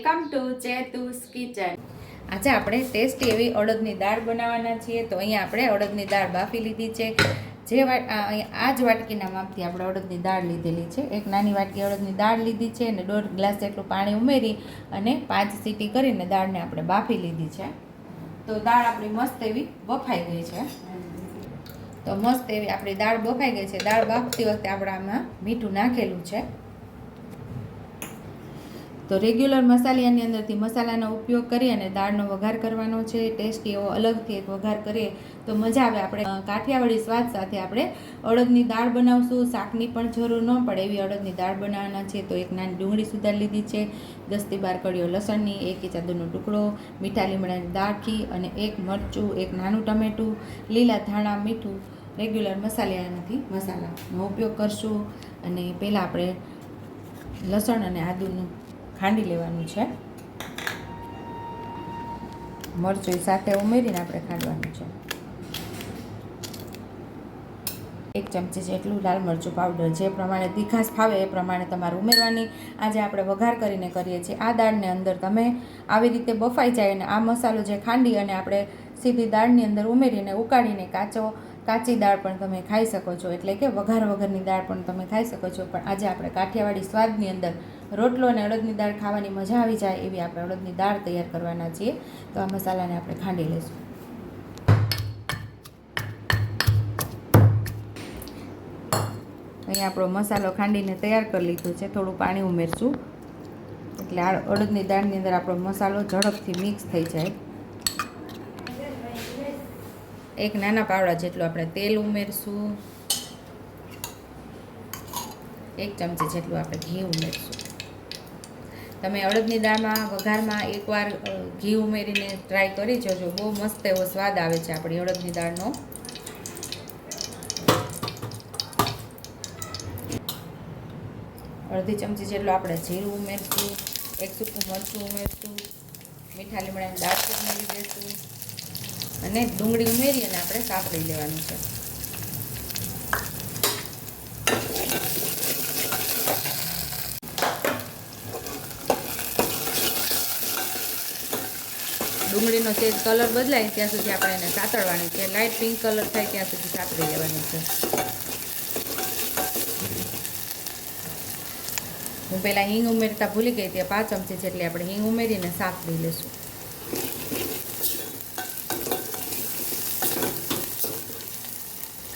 Welcome to ચેતુસ kitchen. આજે આપણે tasty એવી અડદની દાળ બનાવવાના છીએ। તો અહીંયા આપણે અડદની દાળ બાફી લીધી છે। આ જ વાટકીના માપથી આપણે અડદની દાળ લીધેલી છે। એક નાની વાટકી અડદની દાળ લીધી છે અને 1.5 ગ્લાસ જેટલું પાણી ઉમેરી અને 5 સીટી કરીને દાળને આપણે બાફી લીધી છે। તો દાળ આપણી મસ્ત એવી બફાઈ ગઈ છે। તો મસ્ત એવી આપણી દાળ બફાઈ ગઈ છે। દાળ બાફતી વખતે આપણે આમાં મીઠું નાખેલું છે। તો રેગ્યુલર મસાલાની અંદરથી મસાલાનો ઉપયોગ કરી અને દાળનો વઘાર કરવાનો છે। ટેસ્ટી એવો અલગથી એક વઘાર કરીએ તો મજા આવે। આપણે કાઠિયાવાડી સ્વાદ સાથે આપણે અડદની દાળ બનાવશું। શાકની પણ જરૂર ન પડે એવી અડદની દાળ બનાવવાના છે। તો એક નાની ડુંગળી સુધારી લીધી છે, 10 થી 12 કળીઓ લસણની, 1 ઇંચ આદુનો ટુકડો, મીઠા લીમડાની દાળખી અને 1 મરચું, 1 નાનું ટમેટું, લીલા ધાણા, મીઠું। રેગ્યુલર મસાલાનો ઉપયોગ કરશું। અને પહેલાં આપણે લસણ અને આદુનું ખાંડી લેવાનું છે, મરચું સાથે ઉમેરીને આપણે ખાંડવાનું છે। 1 ચમચી જેટલું લાલ મરચું પાવડર, જે પ્રમાણે તીખાશ ફાવે એ પ્રમાણે તમારે ઉમેરવાની। આજે આપણે વઘાર કરીને કરીએ છીએ। આ દાળને અંદર તમે આવી રીતે બફાઈ જાય અને આ મસાલો જે ખાંડી અને આપણે સીધી દાળની અંદર ઉમેરીને ઉકાળીને કાચી દાળ પણ તમે ખાઈ શકો છો, એટલે કે વઘાર વગરની દાળ પણ તમે ખાઈ શકો છો। પણ આજે આપણે કાઠિયાવાડી સ્વાદની અંદર રોટલો અને અડદની દાળ ખાવાની મજા આવી જાય એવી આપણે અડદની દાળ તૈયાર કરવાના છીએ। તો આ મસાલાને આપણે ખાંડી લઈશું। અહીંયા આપણો મસાલો ખાંડીને તૈયાર કરી લીધો છે। થોડું પાણી ઉમેરશું એટલે આ અડદની દાળની અંદર આપણો મસાલો ઝડપથી મિક્સ થઈ જાય। 1 નાના પાવડા જેટલું આપણે તેલ ઉમેરશું, 1 ચમચી જેટલું આપણે ઘી ઉમેરશું। તમે અડદની દાળમાં વઘારમાં એકવાર ઘી ઉમેરીને ટ્રાય કરી જોજો, બહુ મસ્ત એવો સ્વાદ આવે છે આપણી અડદની દાળનો। અડધી ચમચી જેટલું આપણે જીરું ઉમેરશું, 1 સૂકું મરચું ઉમેરશું, મીઠા લીમડાની દાળચી ઉમેરી દઈશું અને ડુંગળી ઉમેરી અને આપણે સાતળી લેવાનું છે। ડુંગળીનો સેજ કલર બદલાય ત્યાં સુધી આપણે એને સાતળવાની છે। લાઇટ પિંક કલર થાય ત્યાં સુધી સાતળી લેવાની છે। હું પહેલાં હિંગ ઉમેરતા ભૂલી ગઈ ત્યાં 5 ચમચી જેટલી આપણે હિંગ ઉમેરીને સાતળી લઈશું।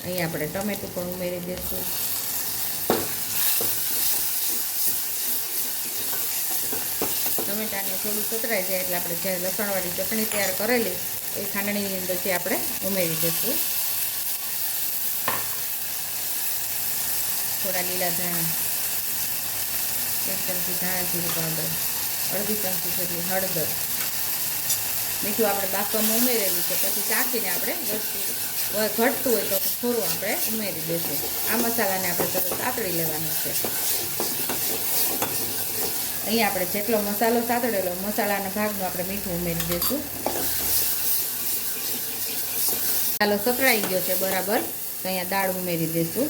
અહીં આપણે ટમેટું પણ ઉમેરી દઈશું। ટમેટાને થોડું સતરાઈ જાય એટલે આપણે જે લસણવાળી ચટણી તૈયાર કરેલી એ ખાંડણીની અંદરથી આપણે ઉમેરી દઈશું। થોડા લીલા ધાણા, 1 ચમચી ધાણા જીરું પાવડર, અડધી ચમચી જેટલી હળદર, મીઠું આપણે બાફવામાં ઉમેરેલું છે, પછી ચાખીને આપણે ઘટતું હોય તો થોડું આપણે ઉમેરી દઈશું। આ મસાલાને આપણે તરત સાતળી લેવાનો છે। અહીંયા આપણે જેટલો મસાલો સાતળેલો મસાલાના ભાગનું આપણે મીઠું ઉમેરી દઈશું। મસાલો સતળાઈ ગયો છે બરાબર, તો અહીંયા દાળ ઉમેરી દઈશું।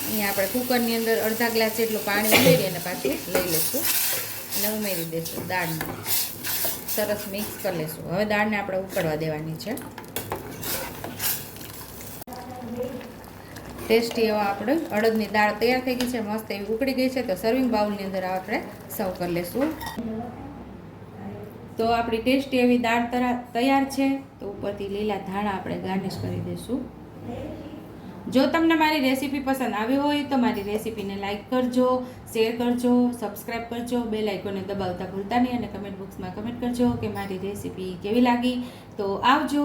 અહીંયા આપણે કુકરની અંદર અડધા ગ્લાસ જેટલું પાણી ઉમેરી અને પાછું લઈ લઈશું અને ઉમેરી દઈશું દાળને, સરસ મિક્સ કરી લઈશું। હવે દાળને આપણે ઉકળવા દેવાની છે। ટેસ્ટી એવા આપણે અડદની દાળ તૈયાર થઈ ગઈ છે, મસ્ત એવી ઉકળી ગઈ છે। તો સર્વિંગ બાઉલની અંદર આપણે સર્વ કરી લઈશું। તો આપણી ટેસ્ટી એવી દાળ તૈયાર છે। તો ઉપરથી લીલા ધાણા આપણે ગાર્નિશ કરી દઈશું। જો તમને મારી રેસીપી પસંદ આવી હોય તો મારી રેસીપીને લાઇક કરજો, શેર કરજો, સબસ્ક્રાઈબ કરજો, બેલ આઇકોનને દબાવતા ભૂલતા નહીં અને કમેન્ટ બોક્સમાં કમેન્ટ કરજો કે મારી રેસીપી કેવી લાગી। તો આવજો।